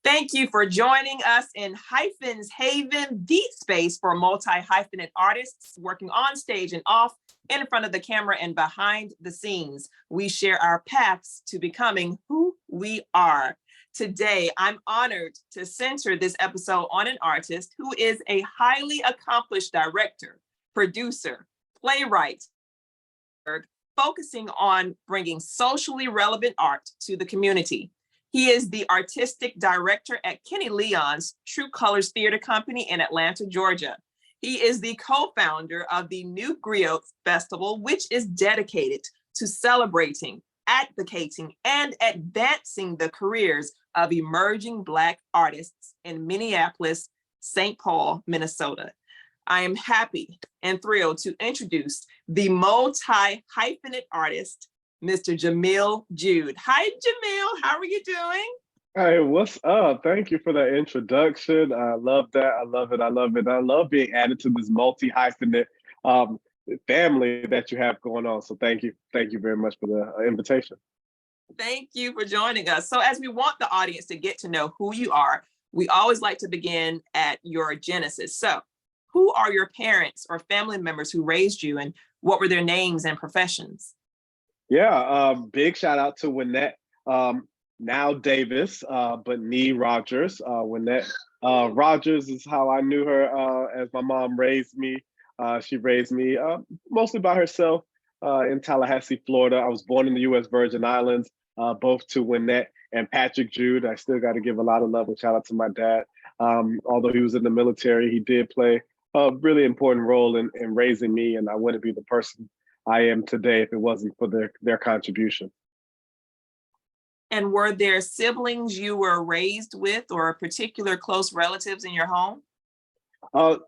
Thank you for joining us in Hyphens Haven, the space for multi-hyphenate artists working on stage and off, in front of the camera and behind the scenes. We share our paths to becoming who we are. Today, I'm honored to center this episode on an artist who is a highly accomplished director, producer, playwright, focusing on bringing socially relevant art to the community. He is the artistic director at Kenny Leon's True Colors Theater Company in Atlanta, Georgia. He is the co-founder of the new Griots Festival, which is dedicated to celebrating, advocating, and advancing the careers of emerging Black artists in Minneapolis-St. Paul, Minnesota. I am happy and thrilled to introduce the multi-hyphenate artist, Mr. Jamil Jude. Hi, Jamil. How are you doing? Hey, what's up? Thank you for that introduction. I love that. I love it. I love it. I love being added to this multi-hyphenate family that you have going on. So thank you. Thank you very much for the invitation. Thank you for joining us. So as we want the audience to get to know who you are, we always like to begin at your genesis. So who are your parents or family members who raised you, and what were their names and professions? Yeah, big shout out to Winnette, now Davis, but Nee Rogers. Winnette Rogers is how I knew her as my mom raised me. She raised me mostly by herself in Tallahassee, Florida. I was born in the U.S. Virgin Islands, both to Winnette and Patrick Jude. I still got to give a lot of love and shout out to my dad. Although he was in the military, he did play a really important role in raising me, and I wouldn't be the person I am today if it wasn't for their contribution. And were there siblings you were raised with or particular close relatives in your home?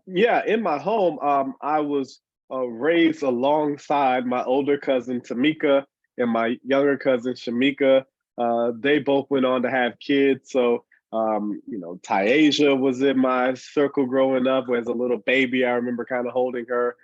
Yeah, in my home, I was raised alongside my older cousin Tamika and my younger cousin Shamika. They both went on to have kids. So, Tyasia was in my circle growing up as a little baby. I remember kind of holding her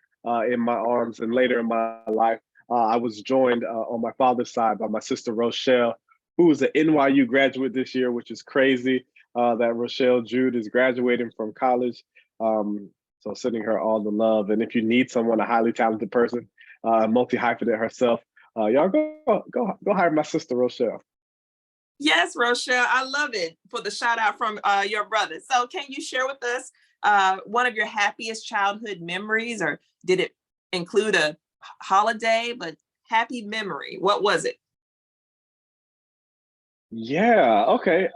in my arms. And later in my life, I was joined on my father's side by my sister Rochelle, who was an NYU graduate this year, which is crazy that Rochelle Jude is graduating from college. So sending her all the love. And if you need someone, a highly talented person, multi-hyphenate herself, y'all go hire my sister Rochelle. Yes, Rochelle, I love it for the shout out from your brother. So can you share with us one of your happiest childhood memories, or did it include a holiday, but happy memory? What was it? Yeah, okay.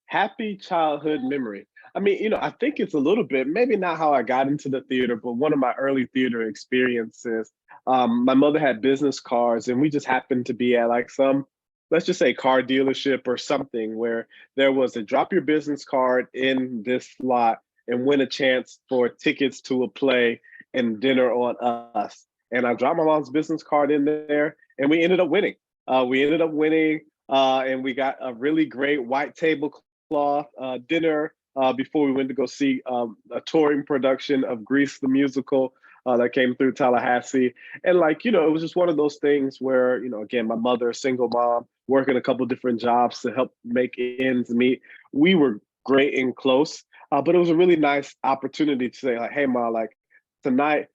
Happy childhood memory. I mean, I think it's a little bit, maybe not how I got into the theater, but one of my early theater experiences. My mother had business cards, and we just happened to be at like some, let's just say, car dealership or something where there was a drop your business card in this slot and win a chance for tickets to a play and dinner on us. And I dropped my mom's business card in there, and we ended up winning. And we got a really great white tablecloth dinner before we went to go see a touring production of Grease the musical that came through Tallahassee. And it was just one of those things where, again, my mother, a single mom, working a couple different jobs to help make ends meet. We were great and close, but it was a really nice opportunity to say, like, hey, Ma, like tonight,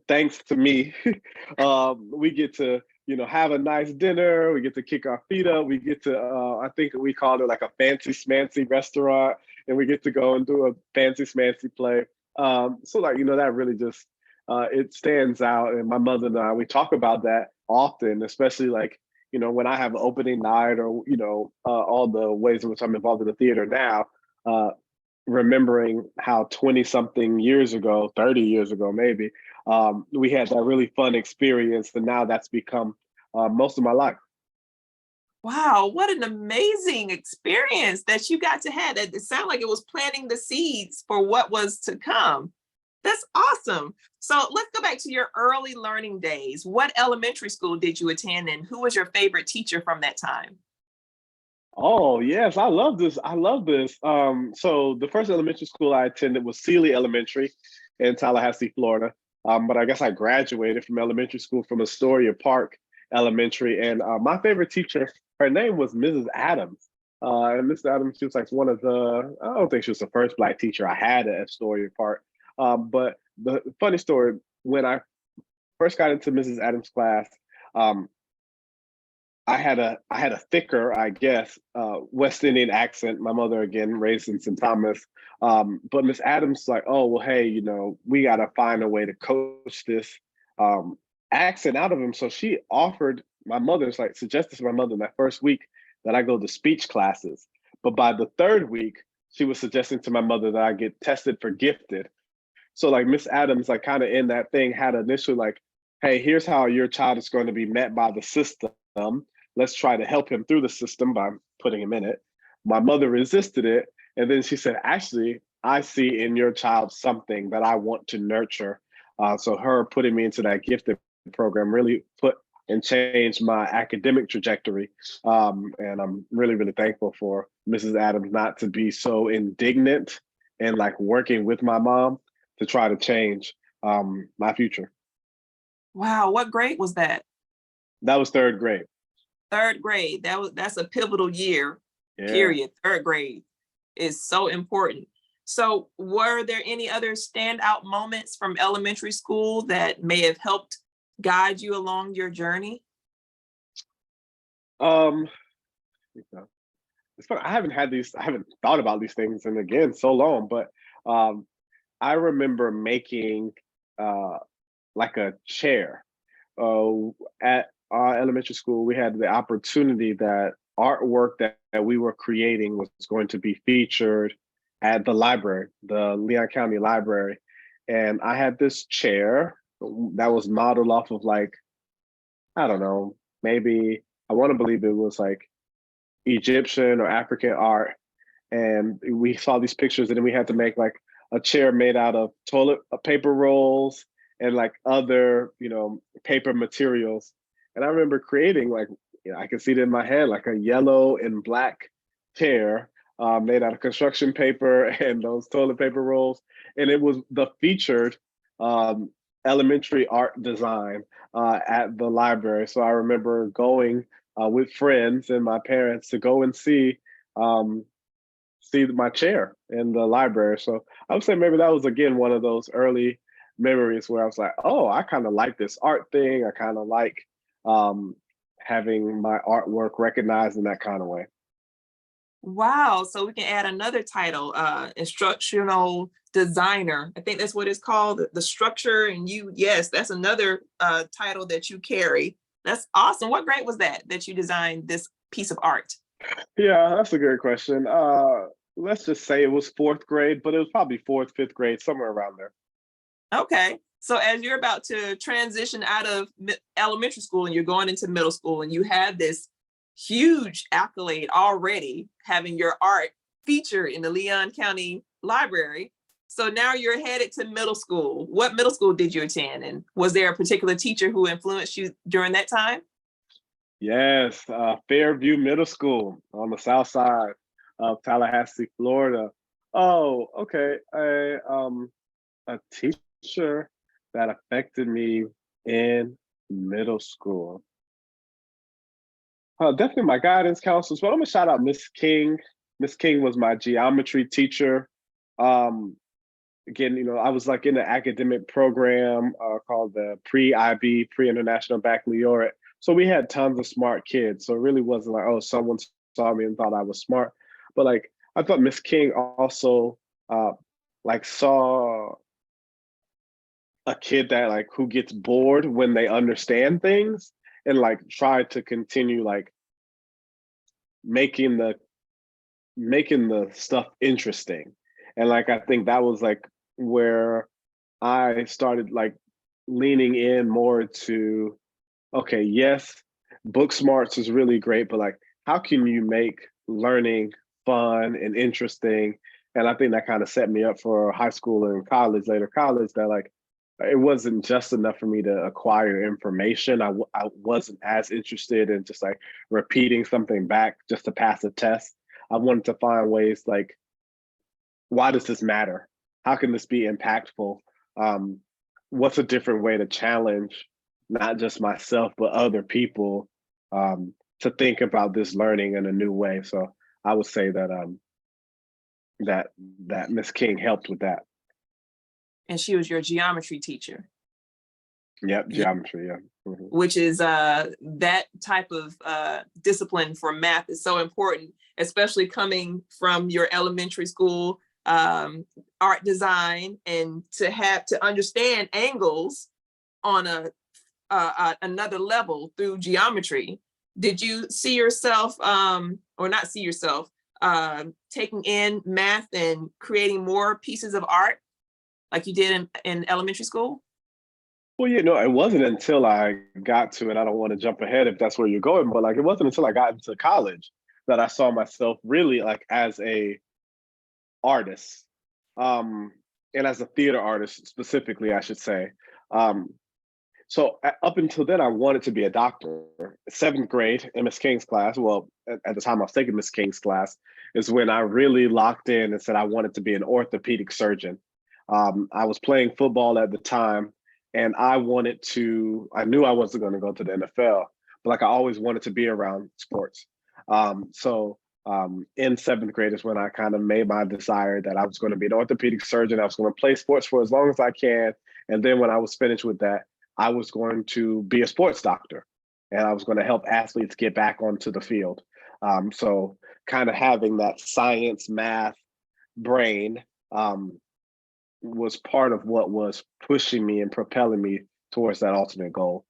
thanks to me, we get to have a nice dinner. We get to kick our feet up. We get to, I think we called it like a fancy smancy restaurant, and we get to go and do a fancy smancy play. So that really just, it stands out. And my mother and I, we talk about that often, especially when I have an opening night or, all the ways in which I'm involved in the theater now, remembering how 20 something years ago, 30 years ago, maybe, we had that really fun experience, and now that's become most of my life. Wow, what an amazing experience that you got to have. It sounded like it was planting the seeds for what was to come. That's awesome. So let's go back to your early learning days. What elementary school did you attend, and who was your favorite teacher from that time? Oh, yes, I love this. I love this. So the first elementary school I attended was Sealy Elementary in Tallahassee, Florida. But I guess I graduated from elementary school from Astoria Park Elementary. And my favorite teacher, her name was Mrs. Adams. And Miss Adams, she was like one of the, I don't think she was the first Black teacher I had at Astoria Park. But the funny story, when I first got into Mrs. Adams' class, um, I had a thicker, I guess, West Indian accent. My mother, again, raised in St. Thomas. But Miss Adams like, oh well, hey, we gotta find a way to coach this um, accent out of him. So she offered my mother's like suggested to my mother in that first week that I go to speech classes. But by the third week, she was suggesting to my mother that I get tested for gifted. So like Miss Adams, like kind of in that thing, had initially like, hey, here's how your child is going to be met by the system. Let's try to help him through the system by putting him in it. My mother resisted it. And then she said, actually, I see in your child something that I want to nurture. So her putting me into that gifted program really put and changed my academic trajectory. And I'm really, really thankful for Mrs. Adams not to be so indignant and like working with my mom to try to change my future. Wow, what grade was that? That was third grade. Third grade. That's a pivotal year, Yeah. period. Third grade is so important. So were there any other standout moments from elementary school that may have helped guide you along your journey? Um, it's funny. I haven't thought about these things and again so long, but um, I remember making uh, like a chair. At our elementary school, we had the opportunity that artwork that we were creating was going to be featured at the library, the Leon County Library. And I had this chair that was modeled off of like, I don't know, maybe I want to believe it was like Egyptian or African art. And we saw these pictures, and then we had to make like a chair made out of toilet paper rolls and like other, paper materials. And I remember creating like, I can see it in my head, like a yellow and black chair made out of construction paper and those toilet paper rolls. And it was the featured um, elementary art design at the library. So I remember going with friends and my parents to go and um, see my chair in the library. So I would say maybe that was again one of those early memories where I was like, oh, I kind of like this art thing. I kind of like um, having my artwork recognized in that kind of way. Wow. So we can add another title, instructional designer. I think that's what it's called, the structure. And yes, that's another title that you carry. That's awesome. What grade was that you designed this piece of art? Yeah, that's a good question. Let's just say it was fourth grade, but it was probably fourth, fifth grade, somewhere around there. Okay. So as you're about to transition out of elementary school and you're going into middle school and you have this huge accolade already, having your art featured in the Leon County Library. So now you're headed to middle school. What middle school did you attend? And was there a particular teacher who influenced you during that time? Yes, Fairview Middle School on the south side of Tallahassee, Florida. Oh, okay. A teacher that affected me in middle school. Definitely my guidance counselors, but I'm gonna shout out Miss King. Miss King was my geometry teacher. Um, Again, I was like in an academic program called the Pre-IB, Pre-International Baccalaureate. So we had tons of smart kids. So it really wasn't like, oh, someone saw me and thought I was smart. But like, I thought Miss King also like saw a kid that like who gets bored when they understand things and like try to continue like making the making the stuff interesting. And like I think that was like where I started like leaning in more to, okay, yes, book smarts is really great, but like how can you make learning fun and interesting? And I think that kind of set me up for high school and college, later college, that like it wasn't just enough for me to acquire information. I wasn't as interested in just like repeating something back just to pass a test. I wanted to find ways like, why does this matter? How can this be impactful? What's a different way to challenge not just myself, but other people to think about this learning in a new way? So I would say that that Miss King helped with that. And she was your geometry teacher. Yep, geometry, yeah. Mm-hmm. Which is that type of discipline for math is so important, especially coming from your elementary school art design, and to understand angles on another level through geometry. Did you see yourself, or not see yourself, taking in math and creating more pieces of art like you did in elementary school? Well, it wasn't until I got to, and I don't want to jump ahead if that's where you're going, but like it wasn't until I got into college that I saw myself really like as a artist, and as a theater artist specifically, I should say. So up until then, I wanted to be a doctor. 7th grade in Miss King's class, well, at the time I was taking Miss King's class, is when I really locked in and said I wanted to be an orthopedic surgeon. I was playing football at the time, and I knew I wasn't going to go to the NFL, but like I always wanted to be around sports. So in 7th grade is when I kind of made my desire that I was going to be an orthopedic surgeon. I was going to play sports for as long as I can. And then when I was finished with that, I was going to be a sports doctor, and I was going to help athletes get back onto the field. So kind of having that science, math brain was part of what was pushing me and propelling me towards that ultimate goal.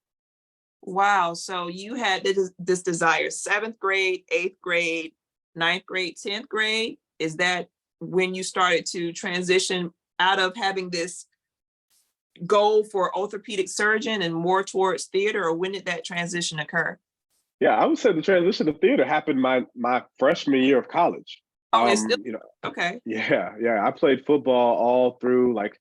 Wow. So you had this desire, 7th grade, 8th grade, 9th grade, 10th grade. Is that when you started to transition out of having this goal for orthopedic surgeon and more towards theater, or when did that transition occur? Yeah, I would say the transition to theater happened my freshman year of college. Oh, it's still okay. Yeah. I played football all through, like,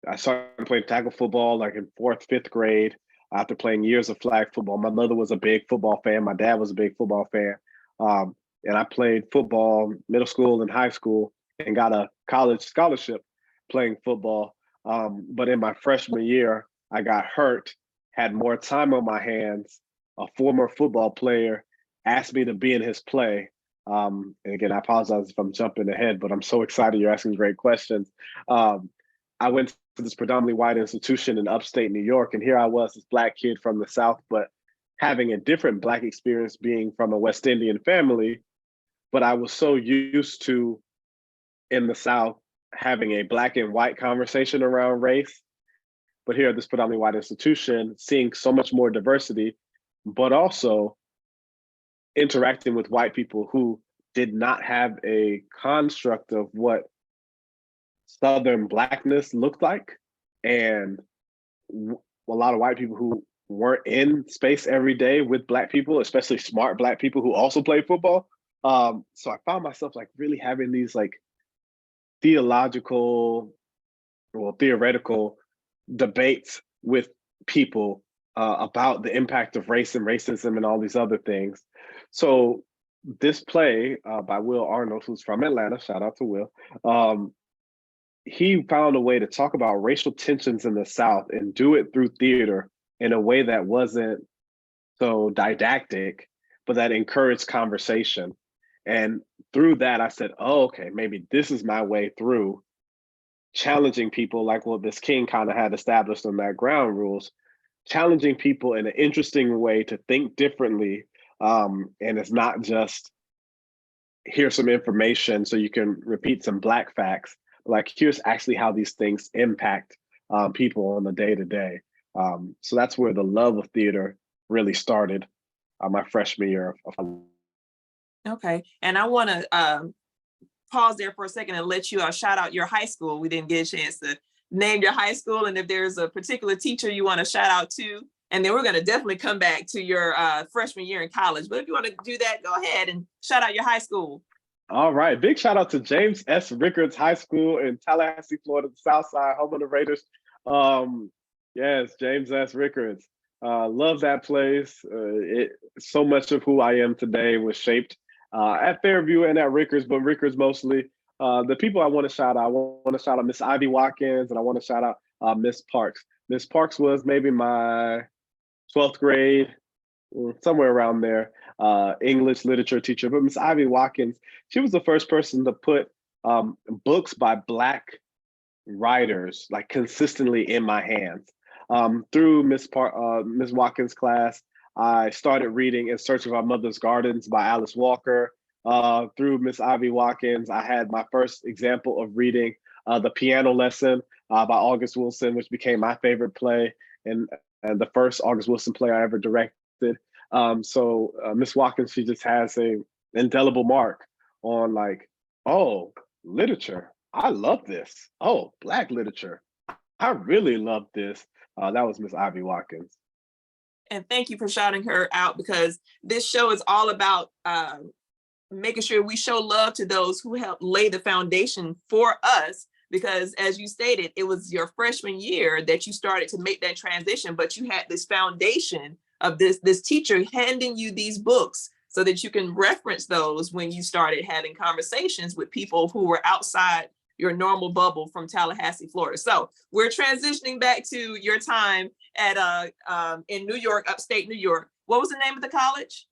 I started playing tackle football like in 4th, 5th grade after playing years of flag football. My mother was a big football fan. My dad was a big football fan. And I played football middle school and high school and got a college scholarship playing football. But in my freshman year, I got hurt, had more time on my hands. A former football player asked me to be in his play. And again, I apologize if I'm jumping ahead, but I'm so excited you're asking great questions. I went to this predominantly white institution in upstate New York, and here I was, this Black kid from the South, but having a different Black experience being from a West Indian family. But I was so used to, in the South, having a Black and white conversation around race. But here at this predominantly white institution, seeing so much more diversity, but also interacting with white people who did not have a construct of what Southern Blackness looked like, and a lot of white people who weren't in space every day with Black people, especially smart Black people who also play football. So I found myself like really having these like theoretical debates with people about the impact of race and racism and all these other things. So this play by Will Arnold, who's from Atlanta, shout out to Will, he found a way to talk about racial tensions in the South and do it through theater in a way that wasn't so didactic, but that encouraged conversation. And through that, I said, oh, okay, maybe this is my way through challenging people like what Miss King kind of had established on that ground rules, challenging people in an interesting way to think differently. And it's not just here's some information so you can repeat some Black facts. Like here's actually how these things impact people on the day to day. So that's where the love of theater really started my freshman year of. Okay, and I want to pause there for a second and let you shout out your high school. We didn't get a chance to name your high school, and if there's a particular teacher you want to shout out to, and then we're going to definitely come back to your freshman year in college. But if you want to do that, go ahead and shout out your high school. All right, big shout out to James S. Rickards High School in Tallahassee, Florida, the South Side, home of the Raiders. Yes, James S. Rickards. Love that place. So much of who I am today was shaped at Fairview and at Rickards, but Rickards mostly. The people I want to shout out, I want to shout out Miss Ivy Watkins, and I want to shout out Miss Parks. Miss Parks was maybe my 12th grade, somewhere around there. English literature teacher. But Miss Ivy Watkins, she was the first person to put books by Black writers like consistently in my hands. Through Miss Watkins' class, I started reading In Search of Our Mother's Gardens by Alice Walker. Through Miss Ivy Watkins, I had my first example of reading The Piano Lesson by August Wilson, which became my favorite play and the first August Wilson play I ever directed. So Miss Watkins, she just has a indelible mark on like, oh, literature. I love this. Oh, Black literature. I really love this. That was Miss Ivy Watkins. And thank you for shouting her out, because this show is all about making sure we show love to those who helped lay the foundation for us. Because as you stated, it was your freshman year that you started to make that transition, but you had this foundation of this teacher handing you these books so that you can reference those when you started having conversations with people who were outside your normal bubble from Tallahassee, Florida. So we're transitioning back to your time at in New York, upstate New York. What was the name of the college?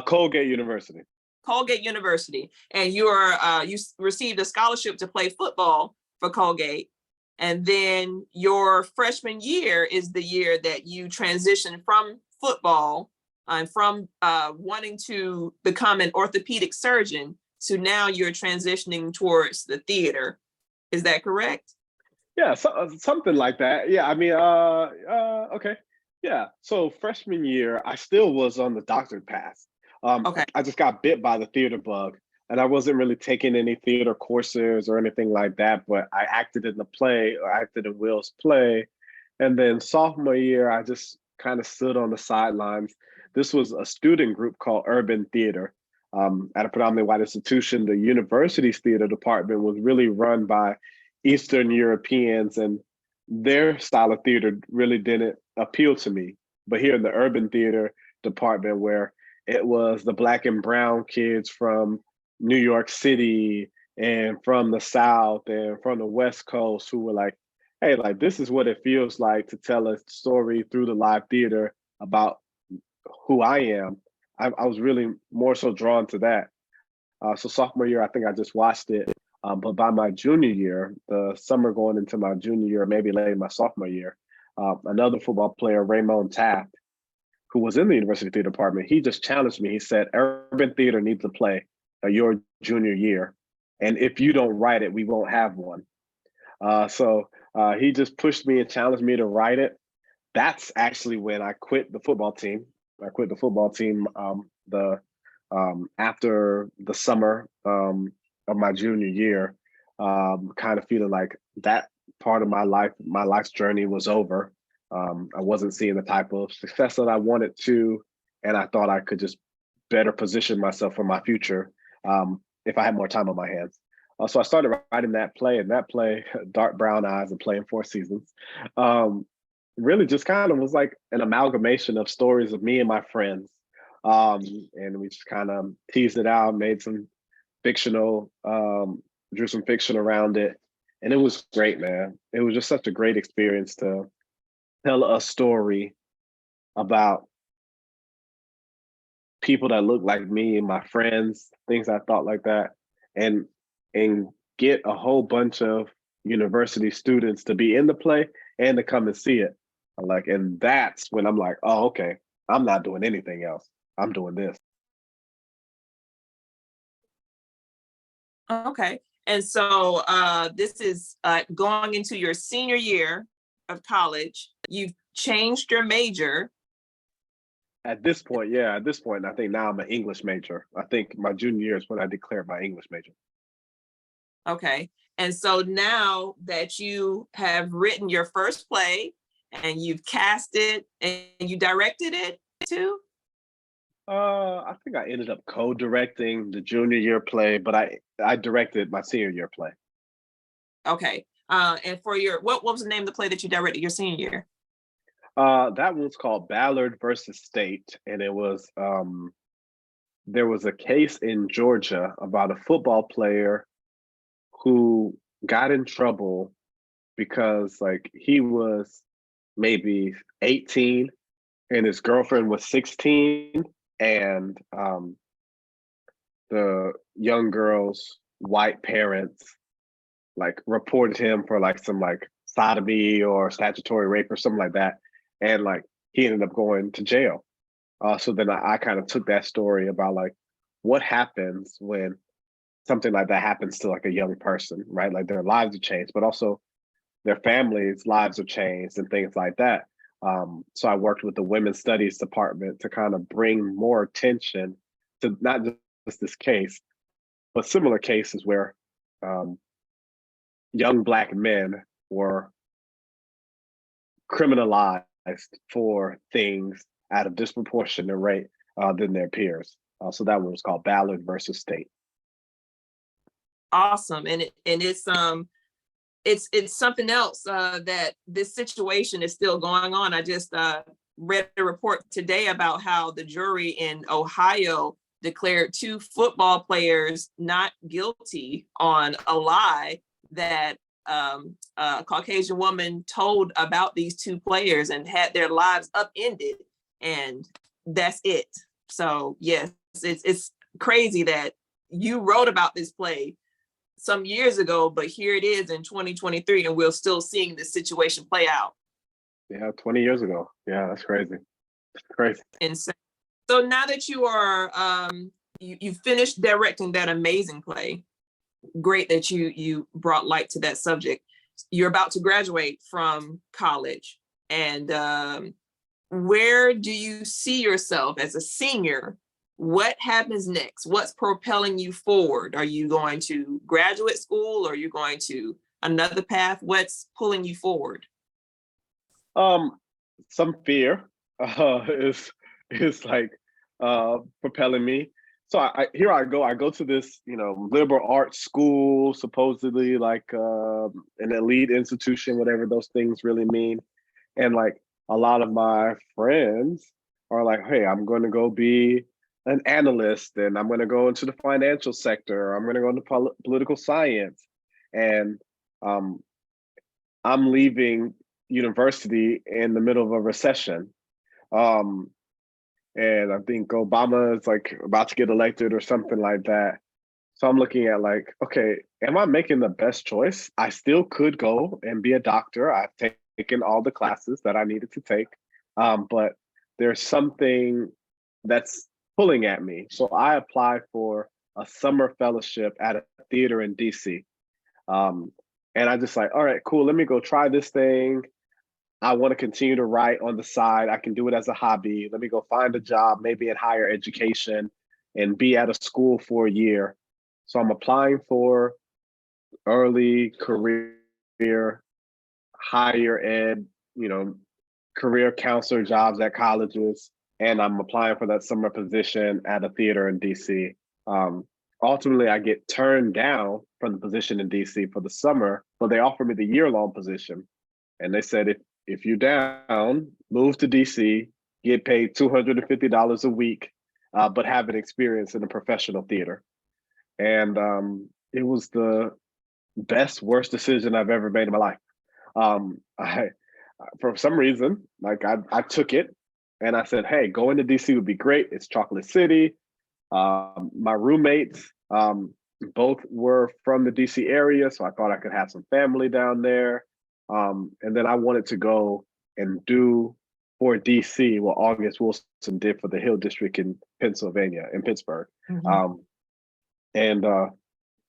Colgate University. Colgate University. And you received a scholarship to play football for Colgate. And then your freshman year is the year that you transitioned from football and from wanting to become an orthopedic surgeon to now you're transitioning towards the theater. Is that correct? Yeah, something like that. Yeah, I mean, okay. Yeah, so freshman year, I still was on the doctorate path. Okay. I just got bit by the theater bug, and I wasn't really taking any theater courses or anything like that, but I acted in the play, or acted in Will's play. And then sophomore year, I just kind of stood on the sidelines. This was a student group called Urban Theater. At a predominantly white institution, the university's theater department was really run by Eastern Europeans, and their style of theater really didn't appeal to me. But here in the urban theater department, where it was the Black and brown kids from New York City and from the South and from the West Coast who were like, hey, like this is what it feels like to tell a story through the live theater about who I am. I was really more so drawn to that. So sophomore year, I think I just watched it. But by my junior year, the summer going into my junior year, maybe late in my sophomore year, another football player, Raymond Taft, who was in the university theater department, he just challenged me. He said, Urban Theater needs a play your junior year. And if you don't write it, we won't have one. So he just pushed me and challenged me to write it. That's actually when I quit the football team. I quit the football team after the summer of my junior year, kind of feeling like that part of my life's journey was over. I wasn't seeing the type of success that I wanted to, and I thought I could just better position myself for my future if I had more time on my hands. So I started writing that play, and that play, Dark Brown Eyes and Playing Four Seasons, really just kind of was like an amalgamation of stories of me and my friends. And we just kind of teased it out, made some fictional, drew some fiction around it. And it was great, man. It was just such a great experience to tell a story about people that look like me and my friends, things I thought like that, and get a whole bunch of university students to be in the play and to come and see it. And that's when I'm like, oh, okay, I'm not doing anything else. I'm doing this. Okay. And so this is going into your senior year of college. You've changed your major. At this point, yeah, at this point, I think now I'm an English major. I think my junior year is when I declared my English major. Okay. And so now that you have written your first play and you've cast it and you directed it too? I think I ended up co-directing the junior year play, but I directed my senior year play. Okay. And for your, what was the name of the play that you directed your senior year? That one's called Ballard versus State, and it was there was a case in Georgia about a football player who got in trouble because like he was maybe 18 and his girlfriend was 16, and the young girl's white parents like reported him for like some like sodomy or statutory rape or something like that, and like he ended up going to jail. So then I kind of took that story about like what happens when something like that happens to like a young person, right? Like their lives have changed, but also their families' lives have changed and things like that. So I worked with the women's studies department to kind of bring more attention to not just this case, but similar cases where um, young Black men were criminalized for things at a disproportionate rate than their peers. So that one was called Ballard versus State. Awesome, and it's something else that this situation is still going on. I just read a report today about how the jury in Ohio declared 2 football players not guilty on a lie that a Caucasian woman told about these 2 players and had their lives upended, and that's it. So yes, it's crazy that you wrote about this play some years ago, but here it is in 2023, and we're still seeing this situation play out. Yeah, 20 years ago. Yeah, that's crazy. That's crazy. And so now that you are you finished directing that amazing play, great that you brought light to that subject. You're about to graduate from college, and where do you see yourself as a senior? What happens next? What's propelling you forward? Are you going to graduate school, or are you going to another path? What's pulling you forward? Some fear is like propelling me. So here I go to this, liberal arts school, supposedly like an elite institution, whatever those things really mean. And like a lot of my friends are like, hey, I'm going to go be an analyst, and I'm going to go into the financial sector. I'm going to go into political science. And I'm leaving university in the middle of a recession. And I think Obama is like about to get elected or something like that. So I'm looking at like, okay, am I making the best choice? I still could go and be a doctor. I've taken all the classes that I needed to take, but there's something that's pulling at me. So I applied for a summer fellowship at a theater in DC. And I just like, all right, cool, let me go try this thing. I want to continue to write on the side. I can do it as a hobby. Let me go find a job, maybe in higher education, and be at a school for a year. So I'm applying for early career, higher ed, career counselor jobs at colleges. And I'm applying for that summer position at a theater in DC. Ultimately, I get turned down from the position in DC for the summer, but they offered me the year-long position. And they said, if you're down, move to DC, get paid $250 a week, but have an experience in a professional theater. And it was the best, worst decision I've ever made in my life. For some reason, like I took it and I said, hey, going to DC would be great. It's Chocolate City. My roommates both were from the DC area, so I thought I could have some family down there. And then I wanted to go and do for DC what August Wilson did for the Hill District in Pennsylvania, in Pittsburgh. Mm-hmm.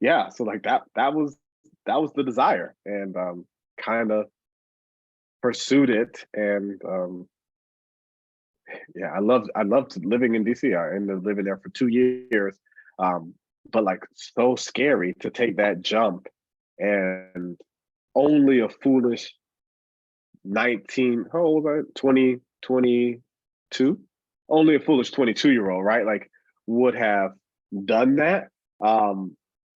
Yeah, so like that was the desire, and kind of pursued it. And yeah, I loved living in DC. I ended up living there for 2 years, but like so scary to take that jump, and only a foolish 19, how old was I? 20, 22? Only a foolish 22-year-old, right? Like would have done that,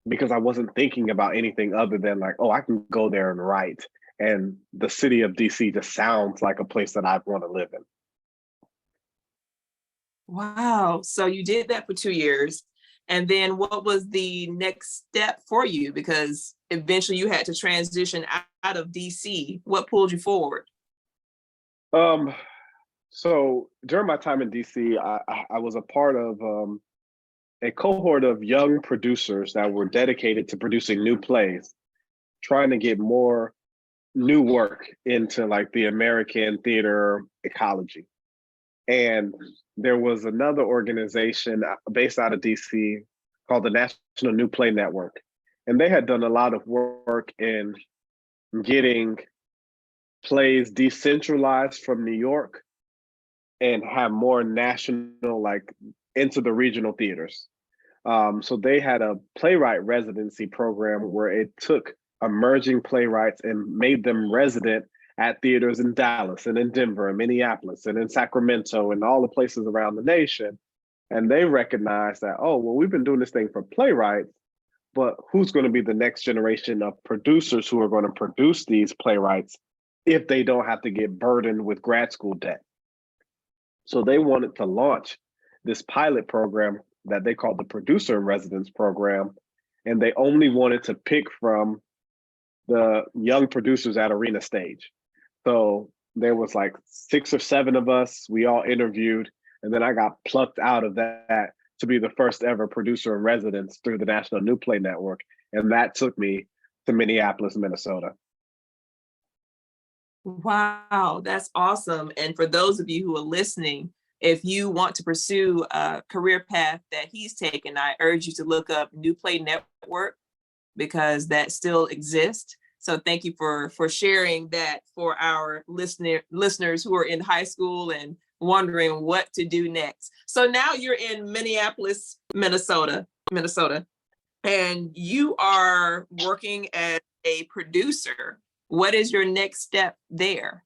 because I wasn't thinking about anything other than like, oh, I can go there and write. And the city of DC just sounds like a place that I want to live in. Wow. So you did that for 2 years. And then what was the next step for you? Because eventually you had to transition out of DC. What pulled you forward? So during my time in DC, I was a part of a cohort of young producers that were dedicated to producing new plays, trying to get more new work into like the American theater ecology. And there was another organization based out of DC called the National New Play Network. And they had done a lot of work in getting plays decentralized from New York and have more national, like into the regional theaters. So they had a playwright residency program where it took emerging playwrights and made them resident at theaters in Dallas and in Denver and Minneapolis and in Sacramento and all the places around the nation. And they recognized that, oh, well, we've been doing this thing for playwrights, but who's going to be the next generation of producers who are going to produce these playwrights if they don't have to get burdened with grad school debt? So they wanted to launch this pilot program that they called the Producer in Residence program. And they only wanted to pick from the young producers at Arena Stage. So there was like 6 or 7 of us. We all interviewed, and then I got plucked out of that to be the first ever producer in residence through the National New Play Network. And that took me to Minneapolis, Minnesota. Wow, that's awesome. And for those of you who are listening, if you want to pursue a career path that he's taken, I urge you to look up New Play Network because that still exists. So thank you for sharing that for our listeners who are in high school and wondering what to do next. So now you're in Minneapolis, Minnesota, and you are working as a producer. What is your next step there?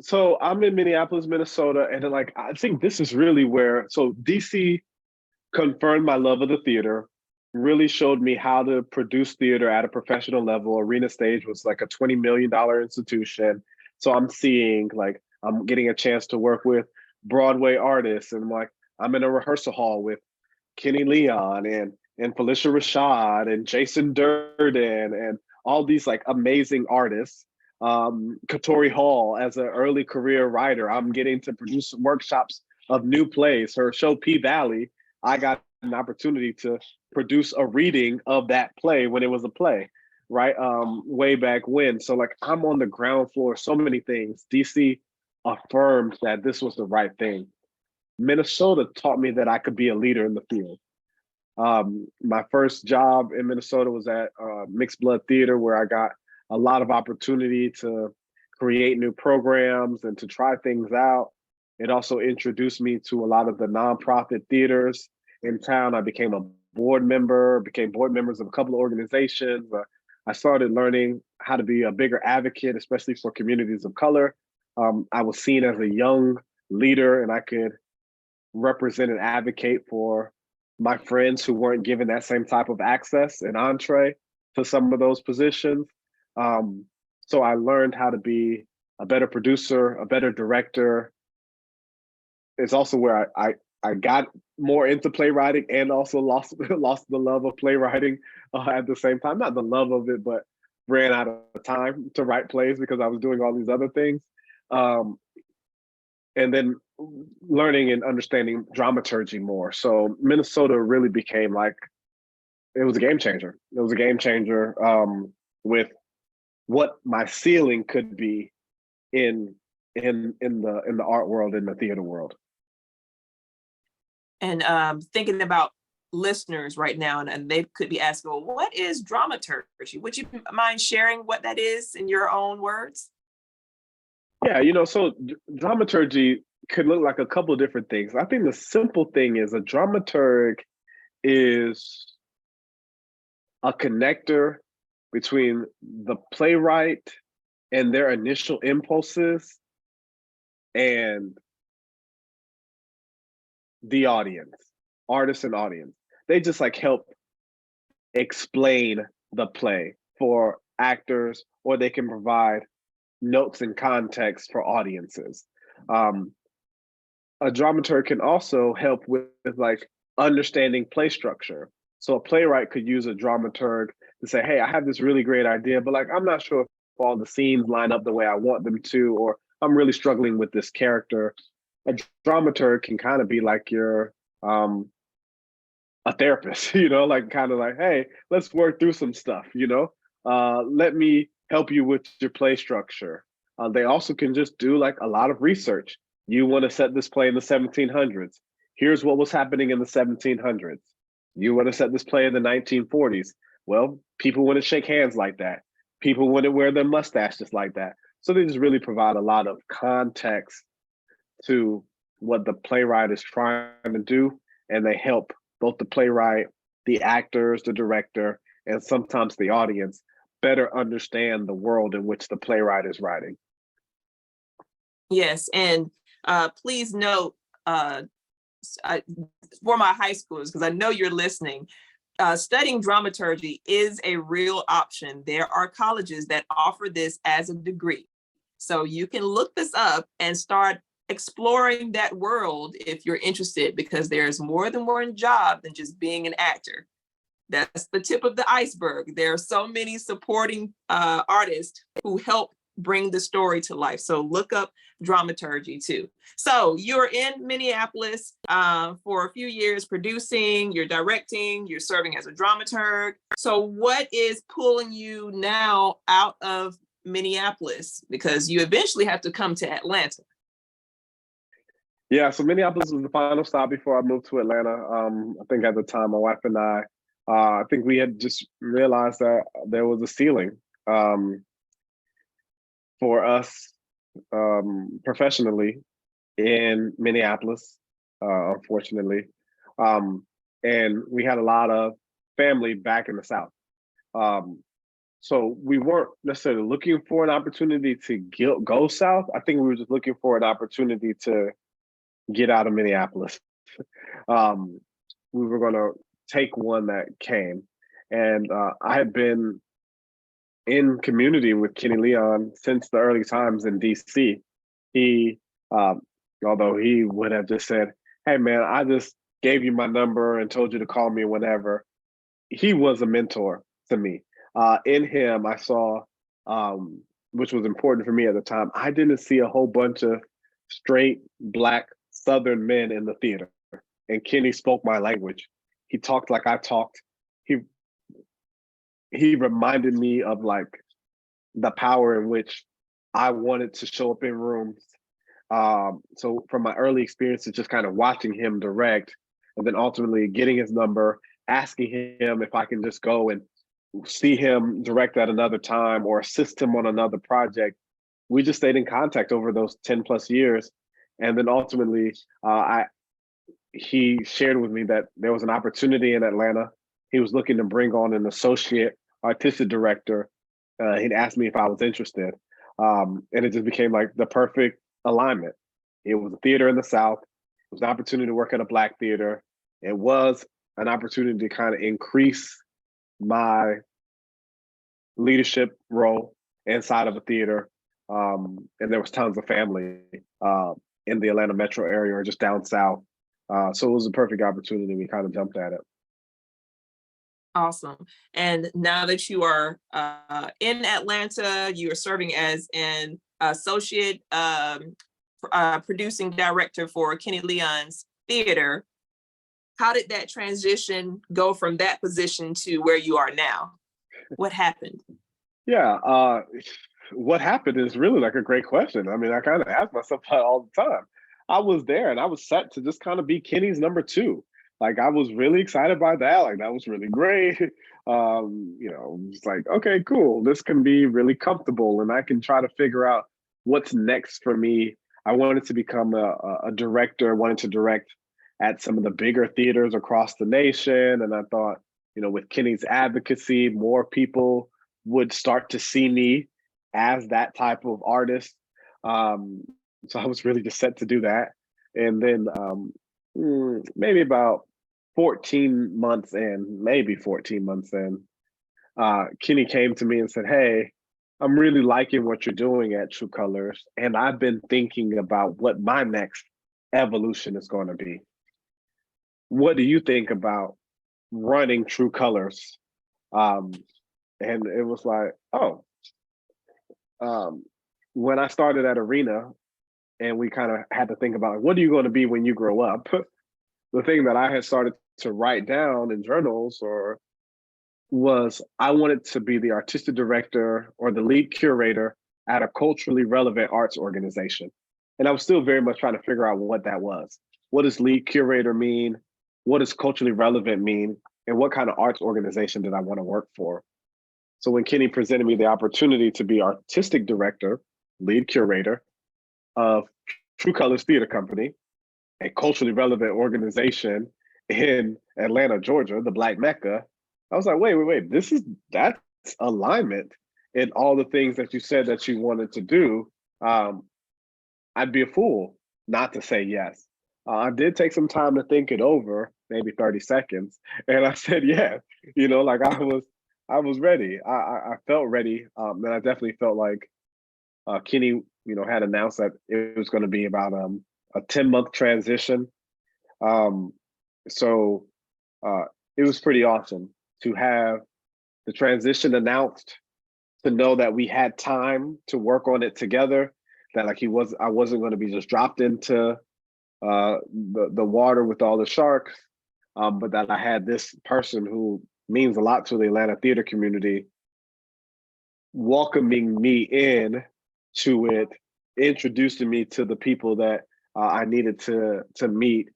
So I'm in Minneapolis, Minnesota, and like I think this is really where DC confirmed my love of the theater, really showed me how to produce theater at a professional level. Arena Stage was like a $20 million institution. So I'm getting a chance to work with Broadway artists, and like I'm in a rehearsal hall with Kenny Leon and Felicia Rashad and Jason Durden and all these like amazing artists. Katori Hall, as an early career writer, I'm getting to produce workshops of new plays. Her show P Valley, I got an opportunity to produce a reading of that play when it was a play, right? Way back when. So like I'm on the ground floor, so many things. DC affirmed that this was the right thing. Minnesota taught me that I could be a leader in the field. My first job in Minnesota was at Mixed Blood Theater, where I got a lot of opportunity to create new programs and to try things out. It also introduced me to a lot of the nonprofit theaters in town. I became became board members of a couple of organizations. I started learning how to be a bigger advocate, especially for communities of color. I was seen as a young leader, and I could represent and advocate for my friends who weren't given that same type of access and entree to some of those positions. So I learned how to be a better producer, a better director. It's also where I got more into playwriting and also lost the love of playwriting at the same time. Not the love of it, but ran out of time to write plays because I was doing all these other things. And then learning and understanding dramaturgy more. So Minnesota really became like, it was a game changer. It was a game changer with what my ceiling could be in the art world, in the theater world. And thinking about listeners right now, and they could be asking, well, what is dramaturgy? Would you mind sharing what that is in your own words? Yeah, so dramaturgy could look like a couple of different things. I think the simple thing is a dramaturg is a connector between the playwright and their initial impulses and the audience, artist and audience. They just like help explain the play for actors, or they can provide notes and context for audiences. A dramaturg can also help with like understanding play structure. So a playwright could use a dramaturg to say, hey, I have this really great idea, but like I'm not sure if all the scenes line up the way I want them to, or I'm really struggling with this character. A dramaturg can kind of be like your a therapist, like kind of like, hey, let's work through some stuff, let me help you with your play structure. They also can just do like a lot of research. You want to set this play in the 1700s. Here's what was happening in the 1700s. You want to set this play in the 1940s. Well, people wouldn't shake hands like that. People wouldn't wear their mustaches like that. So they just really provide a lot of context to what the playwright is trying to do, and they help both the playwright, the actors, the director, and sometimes the audience better understand the world in which the playwright is writing. Yes, and please note, for my high schoolers, because I know you're listening, studying dramaturgy is a real option. There are colleges that offer this as a degree. So you can look this up and start exploring that world if you're interested, because there's more than one job than just being an actor. That's the tip of the iceberg. There are so many supporting artists who help bring the story to life. So look up dramaturgy too. So you're in Minneapolis for a few years producing, you're directing, you're serving as a dramaturg. So what is pulling you now out of Minneapolis? Because you eventually have to come to Atlanta. Yeah, so Minneapolis was the final stop before I moved to Atlanta. I think at the time, my wife and I think we had just realized that there was a ceiling for us professionally in Minneapolis, unfortunately. And we had a lot of family back in the South. So we weren't necessarily looking for an opportunity to go South. I think we were just looking for an opportunity to get out of Minneapolis. We were going to take one that came. And I had been in community with Kenny Leon since the early times in DC. He, although he would have just said, hey man, I just gave you my number and told you to call me whenever. He was a mentor to me. In him, I saw, which was important for me at the time, I didn't see a whole bunch of straight Black Southern men in the theater. And Kenny spoke my language. He talked like I talked. He reminded me of like the power in which I wanted to show up in rooms. So from my early experiences, just kind of watching him direct, and then ultimately getting his number, asking him if I can just go and see him direct at another time or assist him on another project. We just stayed in contact over those 10 plus years. And then ultimately, he shared with me that there was an opportunity in Atlanta. He was looking to bring on an associate artistic director. He'd asked me if I was interested. And it just became like the perfect alignment. It was a theater in the South. It was an opportunity to work at a Black theater. It was an opportunity to kind of increase my leadership role inside of a theater. And there was tons of family in the Atlanta metro area or just down south. So it was a perfect opportunity. We kind of jumped at it. Awesome. And now that you are in Atlanta, you are serving as an associate producing director for Kenny Leon's theater. How did that transition go from that position to where you are now? What happened? Yeah, what happened is really like a great question. I mean, I kind of ask myself that all the time. I was there and I was set to just kind of be Kenny's number two. Like I was really excited by that. Like that was really great. It's like, okay, cool. This can be really comfortable and I can try to figure out what's next for me. I wanted to become a director, wanted to direct at some of the bigger theaters across the nation. And I thought, with Kenny's advocacy, more people would start to see me as that type of artist. So I was really just set to do that. And then maybe about 14 months in, Kenny came to me and said, hey, I'm really liking what you're doing at True Colors. And I've been thinking about what my next evolution is going to be. What do you think about running True Colors? And it was like, when I started at Arena, and we kind of had to think about, what are you going to be when you grow up? The thing that I had started to write down in journals or was I wanted to be the artistic director or the lead curator at a culturally relevant arts organization. And I was still very much trying to figure out what that was. What does lead curator mean? What does culturally relevant mean? And what kind of arts organization did I want to work for? So when Kenny presented me the opportunity to be artistic director, lead curator of True Colors Theater Company, a culturally relevant organization in Atlanta, Georgia, the Black Mecca, I was like, wait, that's alignment in all the things that you said that you wanted to do. I'd be a fool not to say yes. I did take some time to think it over, maybe 30 seconds, and I said yes. Like I was ready. I felt ready, and I definitely felt like Kenny, had announced that it was going to be about a 10-month transition. So it was pretty awesome to have the transition announced, to know that we had time to work on it together, that I wasn't going to be just dropped into the water with all the sharks, but that I had this person who means a lot to the Atlanta theater community welcoming me in to it, introducing me to the people that I needed to meet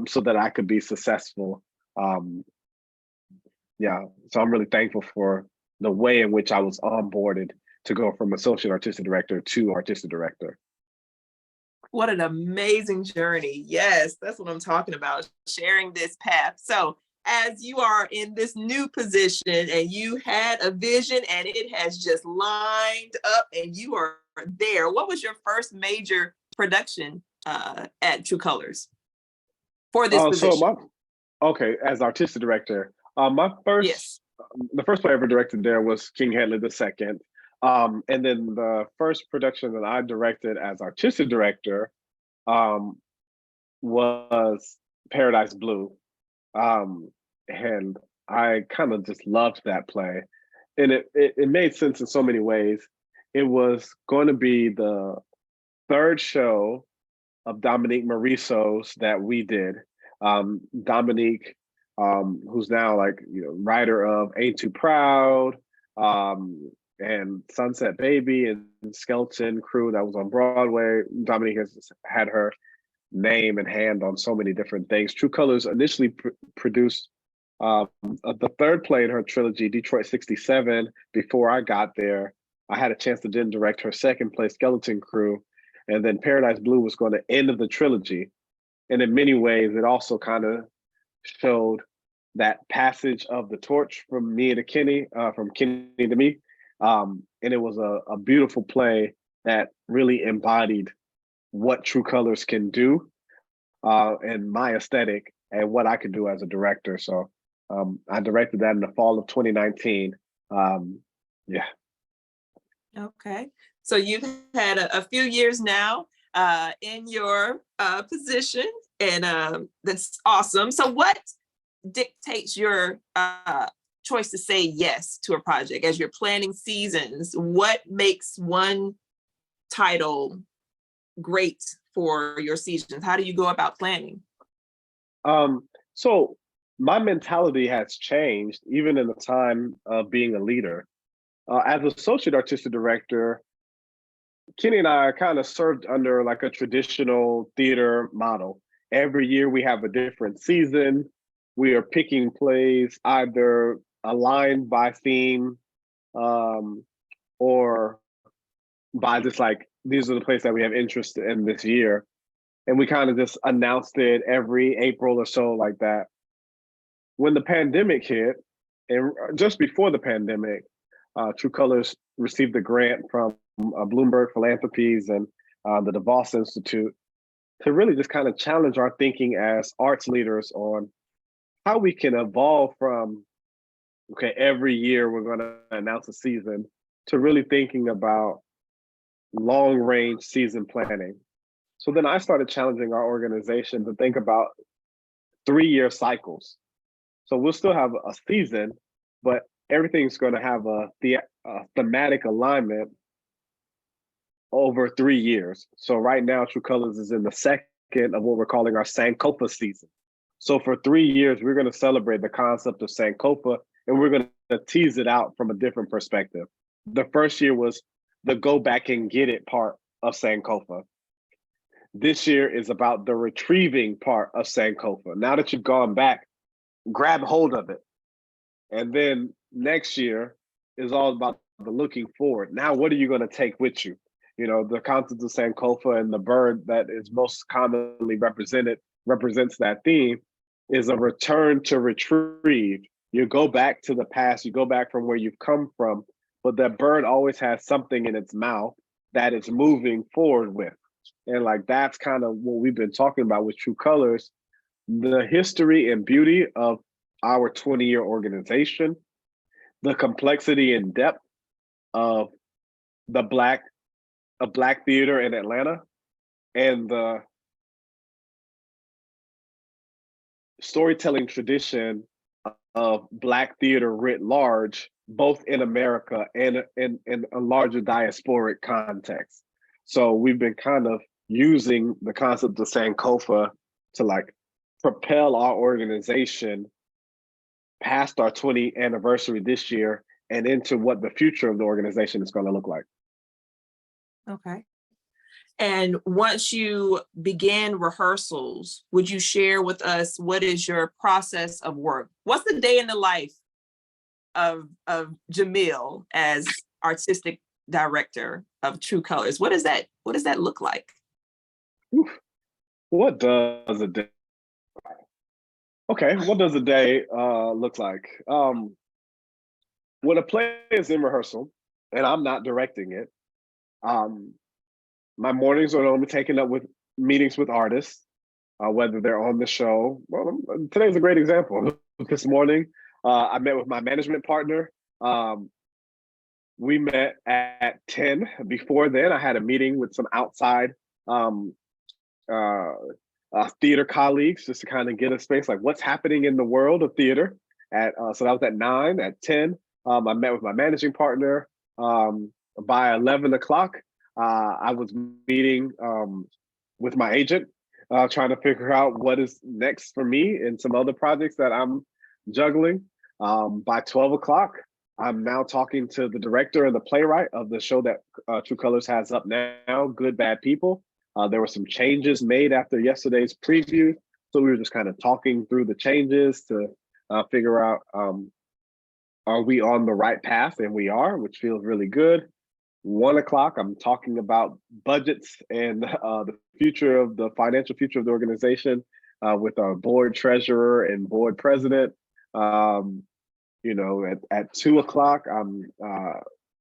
so that I could be successful. So I'm really thankful for the way in which I was onboarded to go from associate artistic director to artistic director. What an amazing journey. Yes, that's what I'm talking about, sharing this path. So as you are in this new position and you had a vision and it has just lined up and you are there, what was your first major production at True Colors for this position? As artistic director, the first play I ever directed there was King Hedley II. And then the first production that I directed as artistic director was Paradise Blue. And I kind of just loved that play. And it made sense in so many ways. It was going to be the third show of Dominique Morisseau's that we did. Dominique, who's now writer of Ain't Too Proud, and Sunset Baby and Skeleton Crew that was on Broadway. Dominique has had her name and hand on so many different things. True Colors initially produced the third play in her trilogy, Detroit 67. Before I got there, I had a chance to then direct her second play, Skeleton Crew, and then Paradise Blue was going to end of the trilogy. And in many ways, it also kind of showed that passage of the torch from me to Kenny, from Kenny to me. And it was a beautiful play that really embodied what True Colors can do and my aesthetic and what I could do as a director. So I directed that in the fall of 2019. Okay. So you've had a few years now in your position, and that's awesome. So what dictates your choice to say yes to a project as you're planning seasons? What makes one title great for your seasons? How do you go about planning? So my mentality has changed even in the time of being a leader. As associate artistic director, Kenny and I kind of served under like a traditional theater model. Every year we have a different season. We are picking plays either aligned by theme or by just like, these are the plays that we have interest in this year. And we kind of just announced it every April or so like that. When the pandemic hit, and just before the pandemic, True Colors received a grant from Bloomberg Philanthropies and the DeVos Institute to really just kind of challenge our thinking as arts leaders on how we can evolve from, okay, every year we're going to announce a season, to really thinking about long range season planning. So then I started challenging our organization to think about 3-year cycles. So we'll still have a season, but everything's going to have a thematic alignment over 3 years. So right now, True Colors is in the second of what we're calling our Sankofa season. So for 3 years, we're going to celebrate the concept of Sankofa, and we're going to tease it out from a different perspective. The first year was the go back and get it part of Sankofa. This year is about the retrieving part of Sankofa. Now that you've gone back, grab hold of it. And then next year is all about the looking forward. Now, what are you going to take with you? You know, the concept of Sankofa and the bird that is most commonly represents that theme is a return to retrieve. You go back to the past, you go back from where you've come from, but that bird always has something in its mouth that it's moving forward with. And like, that's kind of what we've been talking about with True Colors, the history and beauty of our 20-year organization, the complexity and depth of the Black theater in Atlanta, and the storytelling tradition of Black theater writ large, both in America and in a larger diasporic context. So we've been kind of using the concept of Sankofa to like propel our organization past our 20th anniversary this year and into what the future of the organization is going to look like. Okay. And once you begin rehearsals, would you share with us what is your process of work? What's the day in the life of Jamil as artistic director of True Colors? What does that look like? Oof. What does a day? Okay, what does a day look like? When a play is in rehearsal and I'm not directing it, my mornings are normally taken up with meetings with artists, whether they're on the show. Well, today's a great example. This morning, I met with my management partner. We met at 10. Before then, I had a meeting with some outside theater colleagues just to kind of get a space, like what's happening in the world of theater. So that was at 9. At 10, I met with my managing partner. By 11 o'clock, I was meeting with my agent, trying to figure out what is next for me and some other projects that I'm juggling. By 12 o'clock, I'm now talking to the director and the playwright of the show that True Colors has up now, Good Bad People. There were some changes made after yesterday's preview. So we were just kind of talking through the changes to figure out, are we on the right path? And we are, which feels really good. 1 o'clock, I'm talking about budgets and the future of the financial future of the organization with our board treasurer and board president. You know, at 2 o'clock,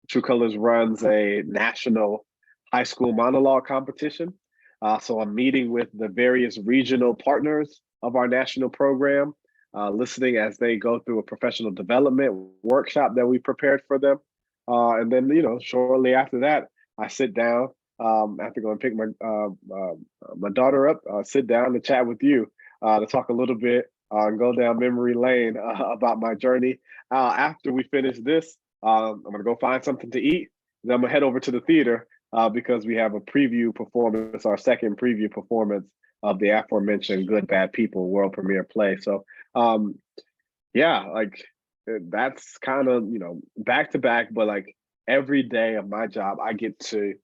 True Colors runs a national high school monologue competition. So I'm meeting with the various regional partners of our national program, listening as they go through a professional development workshop that we prepared for them. And then, you know, shortly after that, I sit down after going to pick my daughter up, sit down to chat with you to talk a little bit and go down memory lane about my journey. After we finish this, I'm going to go find something to eat. Then I'm going to head over to the theater because we have a preview performance, our second preview performance of the aforementioned Good Bad People world premiere play. So, yeah, like that's kind of, you know, back to back, but like every day of my job, I get to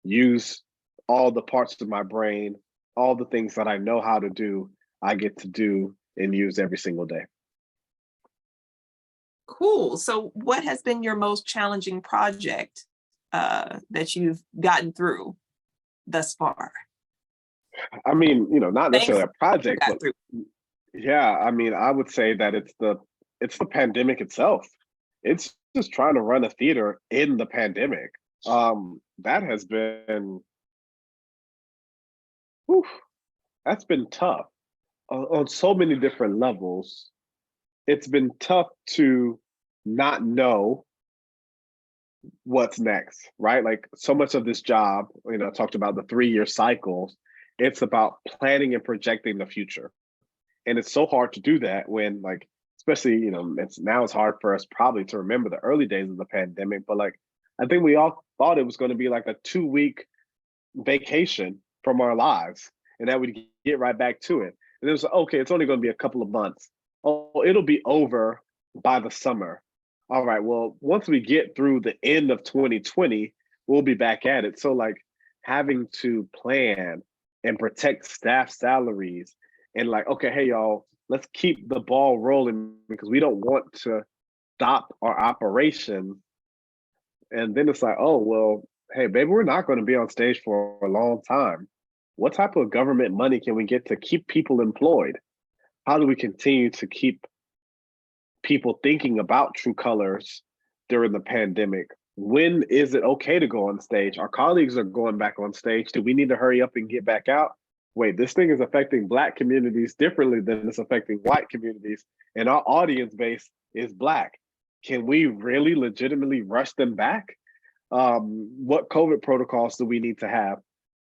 use all the parts of my brain, all the things that I know how to do, I get to do and use every single day. Cool. So what has been your most challenging project that you've gotten through thus far? I mean, you know, not necessarily a project, but through. Yeah, I mean, I would say that it's the pandemic itself. It's just trying to run a theater in the pandemic. That has been, whew, that's been tough on so many different levels. It's been tough to not know what's next, right? Like so much of this job, you know, I talked about the 3-year cycles. It's about planning and projecting the future. And it's so hard to do that when, like, especially, you know, it's hard for us probably to remember the early days of the pandemic, but like, I think we all thought it was going to be like a 2-week vacation from our lives and that we'd get right back to it. And it was like, okay, it's only going to be a couple of months. Oh, it'll be over by the summer. All right, well, once we get through the end of 2020, we'll be back at it. So, like, having to plan and protect staff salaries and, like, okay, hey, y'all, let's keep the ball rolling because we don't want to stop our operation. And then it's like, oh, well, hey, baby, we're not going to be on stage for a long time. What type of government money can we get to keep people employed? How do we continue to keep people thinking about True Colors during the pandemic? When is it okay to go on stage? Our colleagues are going back on stage. Do we need to hurry up and get back out? Wait, this thing is affecting Black communities differently than it's affecting white communities, and our audience base is Black. Can we really legitimately rush them back? What COVID protocols do we need to have?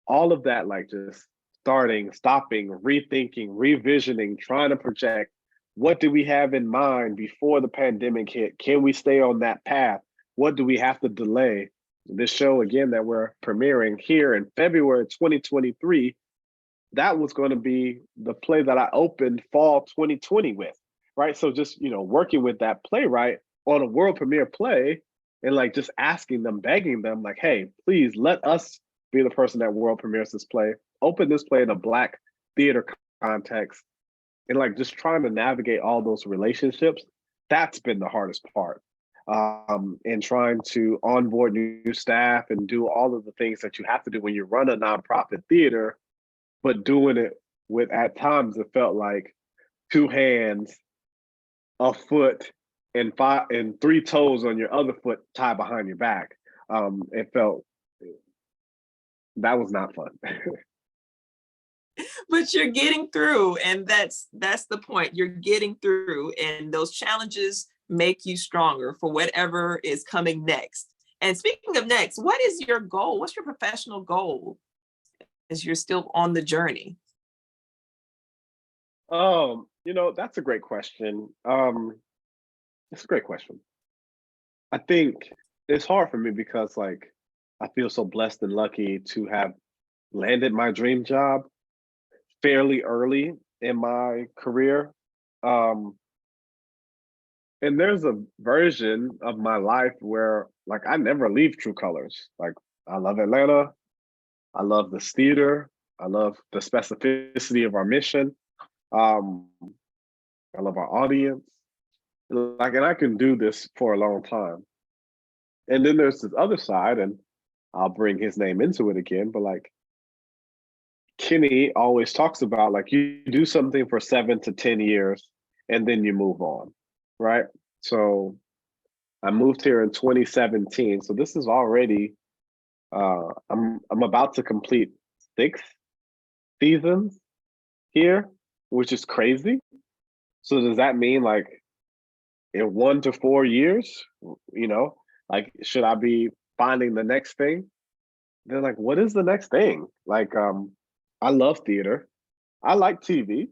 All of that, like just starting, stopping, rethinking, revisioning, trying to project. What do we have in mind before the pandemic hit? Can we stay on that path? What do we have to delay? This show, again, that we're premiering here in February 2023, that was going to be the play that I opened fall 2020 with, right? So just, working with that playwright on a world premiere play and like just asking them, begging them, like, hey, please let us be the person that world premieres this play, open this play in a Black theater context, and like just trying to navigate all those relationships. That's been the hardest part. And trying to onboard new staff and do all of the things that you have to do when you run a nonprofit theater, but doing it with, at times, it felt like two hands, a foot, and three toes on your other foot tied behind your back. It felt, that was not fun. But you're getting through, and that's the point. You're getting through, and those challenges make you stronger for whatever is coming next. And speaking of next, what is your goal? What's your professional goal as you're still on the journey? That's a great question. It's a great question. I think it's hard for me because like I feel so blessed and lucky to have landed my dream job fairly early in my career. And there's a version of my life where like I never leave True Colors. Like I love Atlanta. I love this theater. I love the specificity of our mission. I love our audience. Like, and I can do this for a long time. And then there's this other side, and I'll bring his name into it again, but like Kenny always talks about like you do something for 7 to 10 years and then you move on, right? So I moved here in 2017. So this is already I'm about to complete 6 seasons here, which is crazy. So does that mean like in 1 to 4 years, like should I be finding the next thing? They're like, what is the next thing? Like, I love theater. I like TV.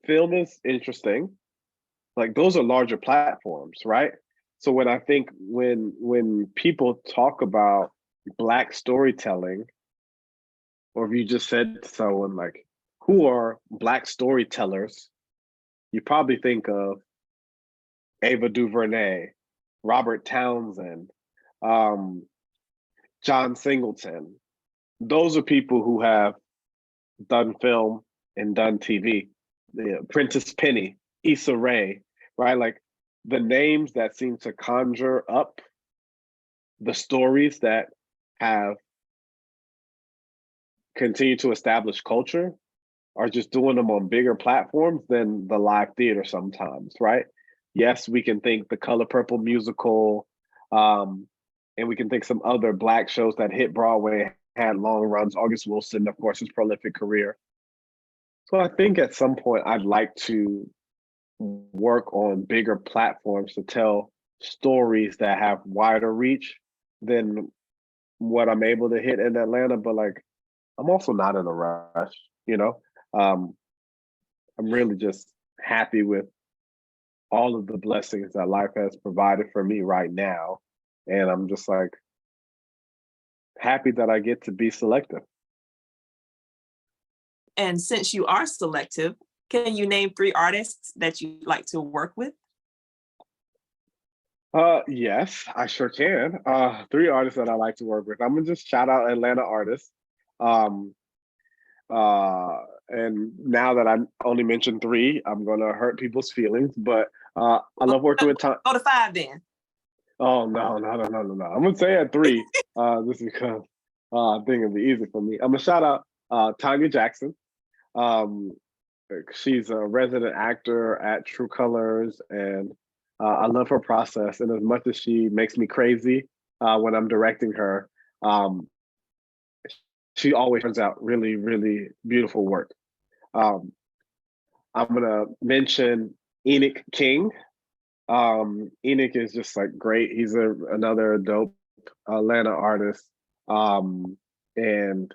Film is interesting. Like those are larger platforms, right? So when I think when people talk about Black storytelling, or if you just said to someone like, who are Black storytellers? You probably think of Ava DuVernay, Robert Townsend, John Singleton. Those are people who have done film and done TV. Prentice Penny, Issa Rae, right? Like the names that seem to conjure up the stories that have continued to establish culture are just doing them on bigger platforms than the live theater sometimes, right? Yes, we can think the Color Purple musical, and we can think some other Black shows that hit Broadway, had long runs. August Wilson, of course, his prolific career. So I think at some point I'd like to work on bigger platforms to tell stories that have wider reach than what I'm able to hit in Atlanta. But like, I'm also not in a rush, I'm really just happy with all of the blessings that life has provided for me right now. And I'm just like happy that I get to be selective. And since you are selective, can you name 3 artists that you like to work with? Yes, I sure can. 3 artists that I like to work with. I'm gonna just shout out Atlanta artists. Um, and now that I only mentioned 3, I'm gonna hurt people's feelings. But I love working with Tom. Go to 5 then. Oh no, no, no, no, no, no. I'm gonna say at 3, just because I think it'd be easy for me. I'm gonna shout out Tanya Jackson. Um, she's a resident actor at True Colors, and I love her process. And as much as she makes me crazy when I'm directing her, um, she always turns out really, really beautiful work. Um, I'm gonna mention Enoch King. Enoch is just like great. He's another dope Atlanta artist. And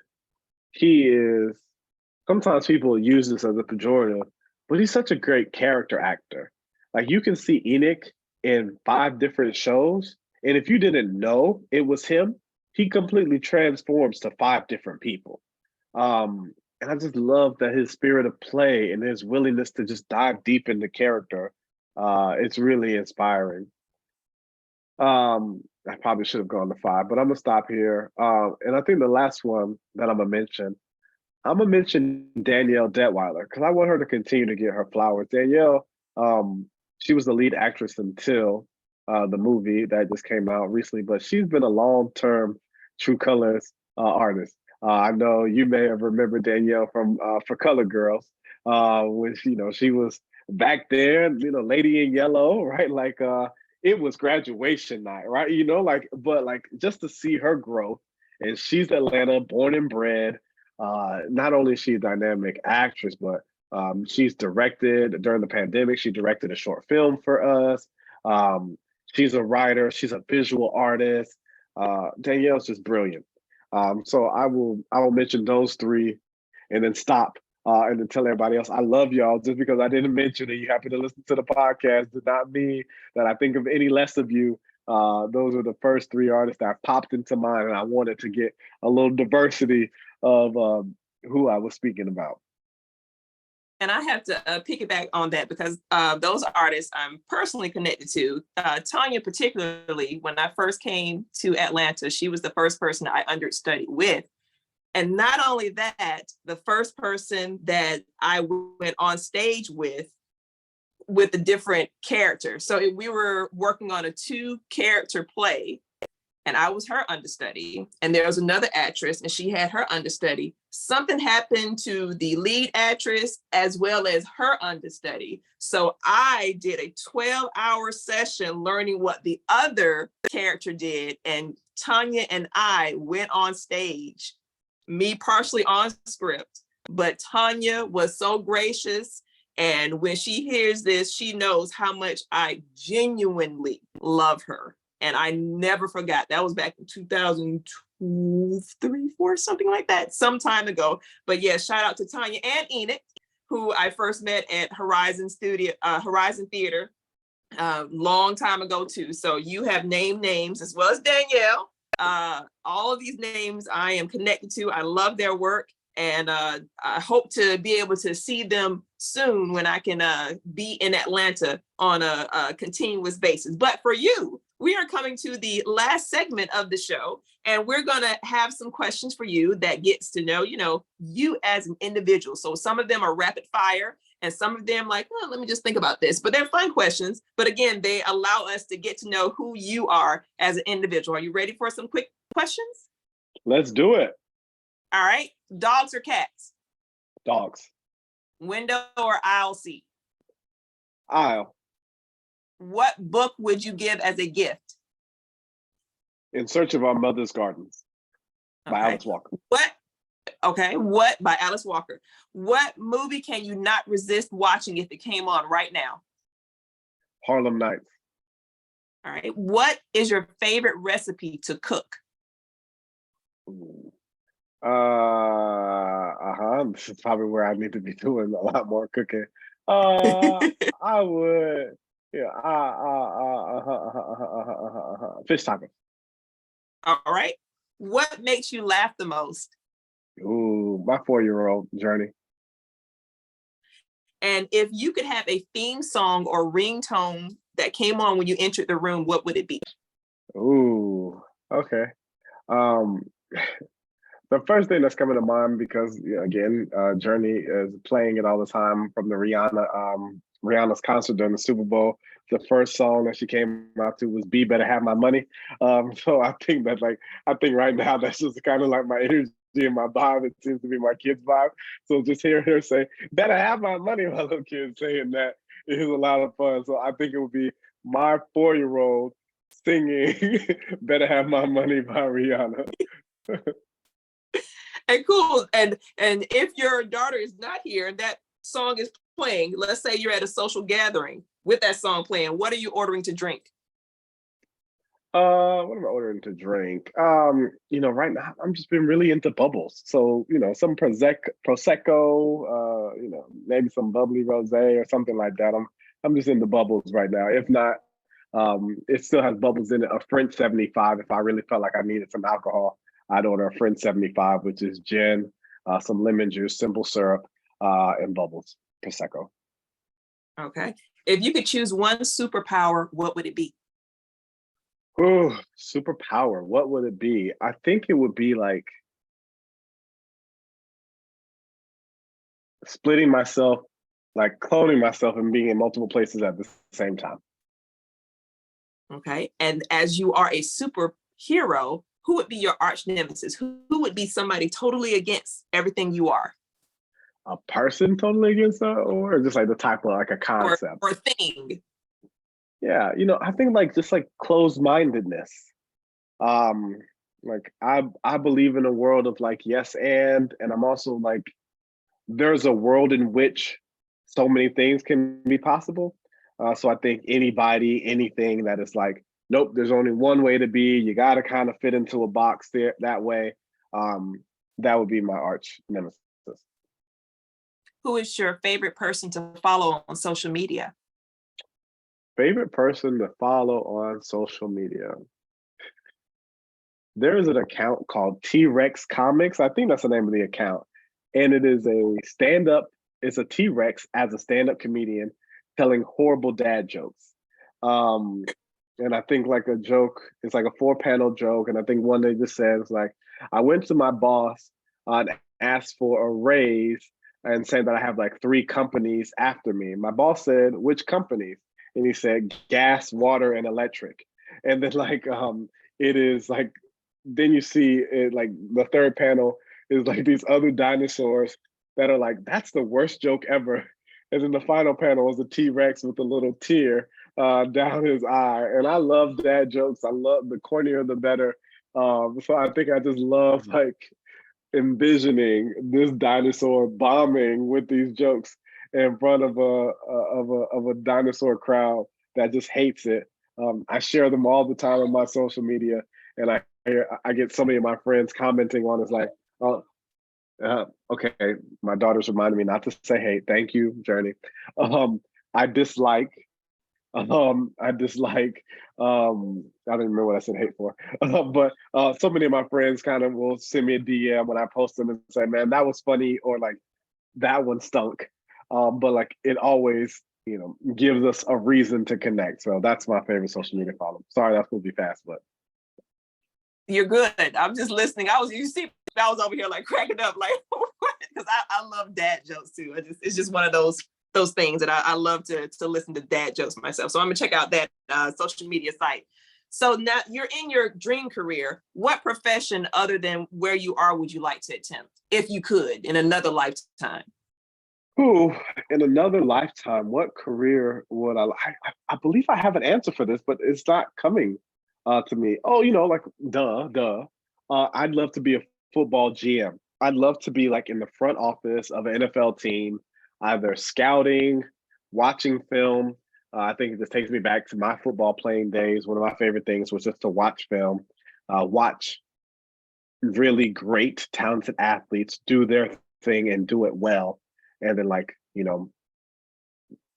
he is, sometimes people use this as a pejorative, but he's such a great character actor. Like you can see Enoch in 5 different shows, and if you didn't know it was him, he completely transforms to 5 different people. And I just love that his spirit of play and his willingness to just dive deep into character. It's really inspiring. I probably should have gone to 5, but I'm gonna stop here. And I think the last one that I'm gonna mention Danielle Detweiler because I want her to continue to get her flowers. Danielle, she was the lead actress until the movie that just came out recently, but she's been a long-term True Colors artist. I know you may have remembered Danielle from For Color Girls, which she was back there, Lady in Yellow, right? Like it was graduation night, right? But like just to see her growth, and she's Atlanta, born and bred. Not only is she a dynamic actress, but she's directed during the pandemic. She directed a short film for us. She's a writer. She's a visual artist. Danielle's just brilliant. So I will mention those 3, and then stop. And then tell everybody else I love y'all. Just because I didn't mention it, you happen to listen to the podcast does not mean that I think of any less of you. Those are the first 3 artists that popped into mind, and I wanted to get a little diversity of who I was speaking about. And I have to piggyback on that because those artists I'm personally connected to. Tanya, particularly, when I first came to Atlanta, she was the first person I understudied with. And not only that, the first person that I went on stage with a different character. So we were working on a 2-character play, and I was her understudy, and there was another actress, and she had her understudy. Something happened to the lead actress as well as her understudy. So I did a 12-hour session learning what the other character did, and Tanya and I went on stage, me partially on script, but Tanya was so gracious. And when she hears this, she knows how much I genuinely love her. And I never forgot. That was back in 2002, 3, 4, something like that, some time ago. But yeah, shout out to Tanya and Enoch, who I first met at Horizon Theater, long time ago too. So you have named names as well as Danielle. All of these names I am connected to. I love their work. And I hope to be able to see them soon when I can be in Atlanta on a continuous basis. But for you, we are coming to the last segment of the show, and we're going to have some questions for you that gets to know, you as an individual. So some of them are rapid fire, and some of them like, oh, let me just think about this. But they're fun questions. But again, they allow us to get to know who you are as an individual. Are you ready for some quick questions? Let's do it. All right. Dogs or cats? Dogs. Window or aisle seat? Aisle. What book would you give as a gift? In Search of Our Mother's Gardens by Alice Walker. What by Alice Walker? What movie can you not resist watching if it came on right now? Harlem Nights. All right. What is your favorite recipe to cook? This is probably where I need to be doing a lot more cooking. I would, fish tacos. All right. What makes you laugh the most? Ooh, my 4-year-old Journey. And if you could have a theme song or ringtone that came on when you entered the room, what would it be? Ooh, okay. Um, the first thing that's coming to mind, because again, Journey is playing it all the time from the Rihanna's concert during the Super Bowl. The first song that she came out to was "Be Better Have My Money." So I think that I think right now that's just kind of like my energy and my vibe. It seems to be my kid's vibe. So just hearing her say "Better Have My Money," my little kid saying that is a lot of fun. So I think it would be my 4-year-old singing "Better Have My Money" by Rihanna. And cool. And if your daughter is not here and that song is playing, let's say you're at a social gathering with that song playing, what are you ordering to drink? What am I ordering to drink? Right now I'm just been really into bubbles. So, some prosecco, maybe some bubbly rosé or something like that. I'm just into bubbles right now. If not, it still has bubbles in it. A French 75. If I really felt like I needed some alcohol, I'd order a French 75, which is gin, some lemon juice, simple syrup, and bubbles, prosecco. Okay. If you could choose one superpower, what would it be? Oh, superpower. What would it be? I think it would be like splitting myself, like cloning myself and being in multiple places at the same time. Okay. And as you are a superhero, who would be your arch nemesis? Who would be somebody totally against everything you are? A person totally against that, or just like the type of like a concept? Or thing. Yeah, I think like just like closed-mindedness. Um, like I believe in a world of like yes and I'm also like there's a world in which so many things can be possible. So I think anybody, anything that is like, nope, there's only one way to be. You got to kind of fit into a box there that way. Um, that would be my arch nemesis. Who is your favorite person to follow on social media? Favorite person to follow on social media. There is an account called T-Rex Comics. I think that's the name of the account. And it is a stand-up, it's a T-Rex as a stand-up comedian telling horrible dad jokes. And I think like a joke, it's like a 4-panel joke. And I think one they just said is like, I went to my boss and asked for a raise and said that I have like 3 companies after me. My boss said, which companies? And he said, gas, water, and electric. And then it is like, then you see it like the third panel is like these other dinosaurs that are like, that's the worst joke ever. And then the final panel is a T-Rex with a little tear down his eye. And I love dad jokes. I love the cornier the better. So I think I just love like envisioning this dinosaur bombing with these jokes in front of a dinosaur crowd that just hates it. I share them all the time on my social media, and I get so many of my friends commenting on it's like, oh, okay, my daughter's reminding me not to say hate. Thank you, Journey. I dislike. I dislike. I don't remember what I said hate for, but so many of my friends kind of will send me a DM when I post them and say, "Man, that was funny," or like, "That one stunk." But like, it always, gives us a reason to connect. So that's my favorite social media follow. Sorry, that's gonna be fast, but You're good. I'm just listening. You see, I was over here like cracking up, like, because I love dad jokes too. It's just one of those things that I love to listen to dad jokes myself. So I'm gonna check out that social media site. So now you're in your dream career. What profession other than where you are would you like to attempt, if you could, in another lifetime? ooh, in another lifetime, what career would I like? I believe I have an answer for this, but it's not coming to me. Oh, like duh. I'd love to be a football GM. I'd love to be like in the front office of an NFL team, either scouting, watching film. I think it just takes me back to my football playing days. One of my favorite things was just to watch film, watch really great, talented athletes do their thing and do it well, and then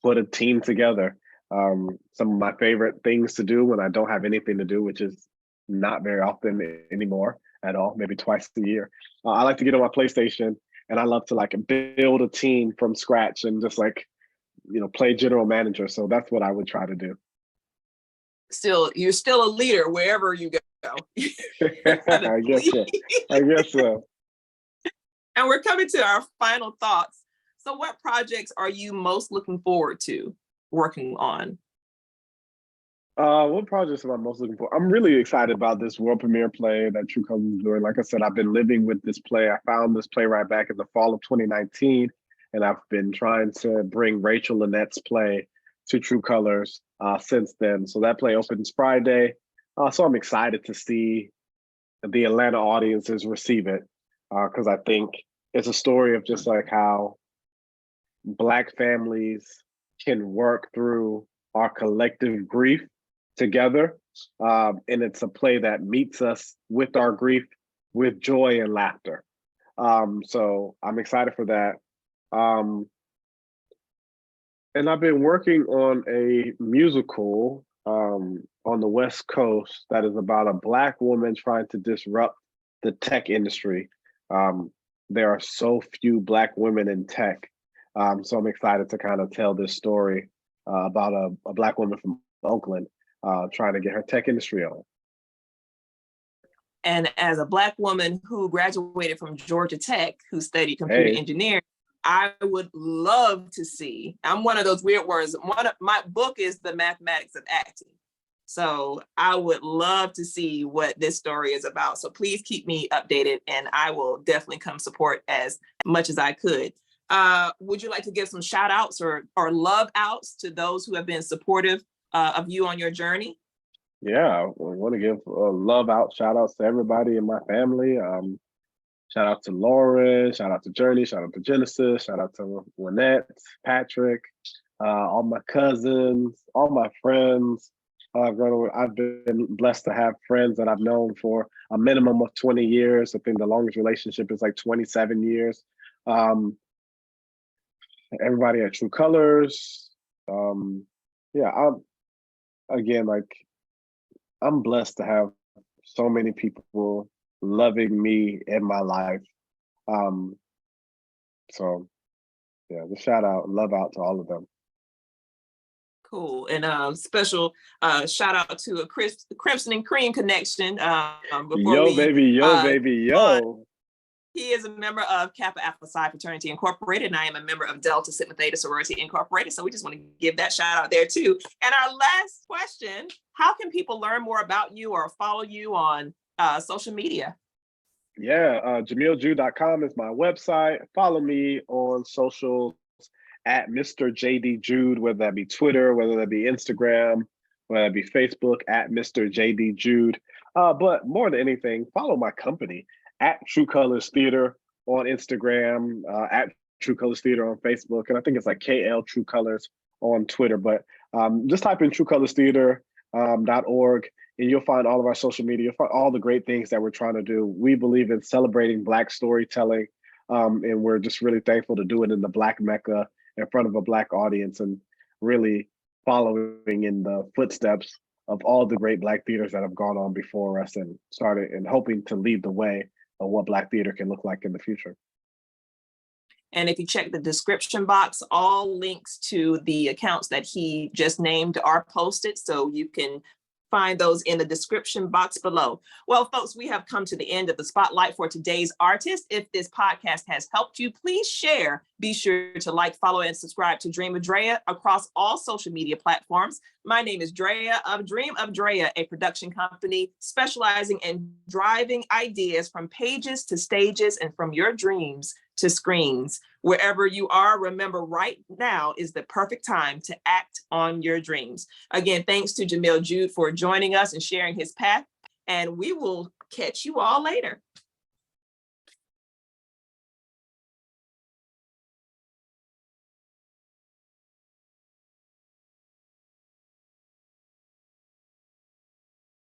put a team together. Some of my favorite things to do when I don't have anything to do, which is not very often anymore, at all, maybe twice a year. I like to get on my PlayStation, and I love to like build a team from scratch and just like, play general manager. So that's what I would try to do. You're still a leader wherever you go. I guess so. I guess so. And we're coming to our final thoughts. So what projects are you most looking forward to working on? What projects am I most looking for? I'm really excited about this world premiere play that True Colors is doing. Like I said, I've been living with this play. I found this playwright back in the fall of 2019, and I've been trying to bring Rachel Lynette's play to True Colors since then. So that play opens Friday. So I'm excited to see the Atlanta audiences receive it, because I think it's a story of just like how Black families can work through our collective grief together. And it's a play that meets us with our grief, with joy and laughter. So I'm excited for that. And I've been working on a musical on the West Coast that is about a Black woman trying to disrupt the tech industry. There are so few Black women in tech. So I'm excited to kind of tell this story about a Black woman from Oakland trying to get her tech industry on. And as a Black woman who graduated from Georgia Tech, who studied computer engineering, I would love to see, I'm one of those weird words, my book is The Mathematics of Acting. So I would love to see what this story is about. So please keep me updated, and I will definitely come support as much as I could. Would you like to give some shout outs or love outs to those who have been supportive of you on your journey? Yeah, I want to give love out, shout outs to everybody in my family. Shout out to Lauren, shout out to Journey, shout out to Genesis, shout out to Lynette, Patrick, all my cousins, all my friends. I've been blessed to have friends that I've known for a minimum of 20 years. I think the longest relationship is like 27 years. Everybody at True Colors. I'm blessed to have so many people loving me in my life. So yeah, the shout out, love out to all of them. Cool. And special shout out to a Crimson and Cream connection. Yo. He is a member of Kappa Alpha Psi Fraternity Incorporated, and I am a member of Delta Sigma Theta Sorority Incorporated. So we just want to give that shout out there too. And our last question, how can people learn more about you or follow you on social media? Yeah, JamilJude.com is my website. Follow me on socials at Mr. JD Jude, whether that be Twitter, whether that be Instagram, whether that be Facebook, at Mr. JD Jude. But more than anything, follow my company at True Colors Theater on Instagram, at True Colors Theater on Facebook, and I think it's like KL True Colors on Twitter. But just type in truecolortheater.org, and you'll find all of our social media, you'll find all the great things that we're trying to do. We believe in celebrating Black storytelling, and we're just really thankful to do it in the Black Mecca in front of a Black audience, and really following in the footsteps of all the great Black theaters that have gone on before us and started, and hoping to lead the way of what Black theater can look like in the future. And if you check the description box, all links to the accounts that he just named are posted, so you can find those in the description box below. Well, folks, we have come to the end of the spotlight for today's artist. If this podcast has helped you, please share. Be sure to like, follow, and subscribe to Dream of Drea across all social media platforms. My name is Drea of Dream of Drea, a production company specializing in driving ideas from pages to stages and from your dreams to screens. Wherever you are, remember right now is the perfect time to act on your dreams. Again, thanks to Jamil Jude for joining us and sharing his path, and we will catch you all later.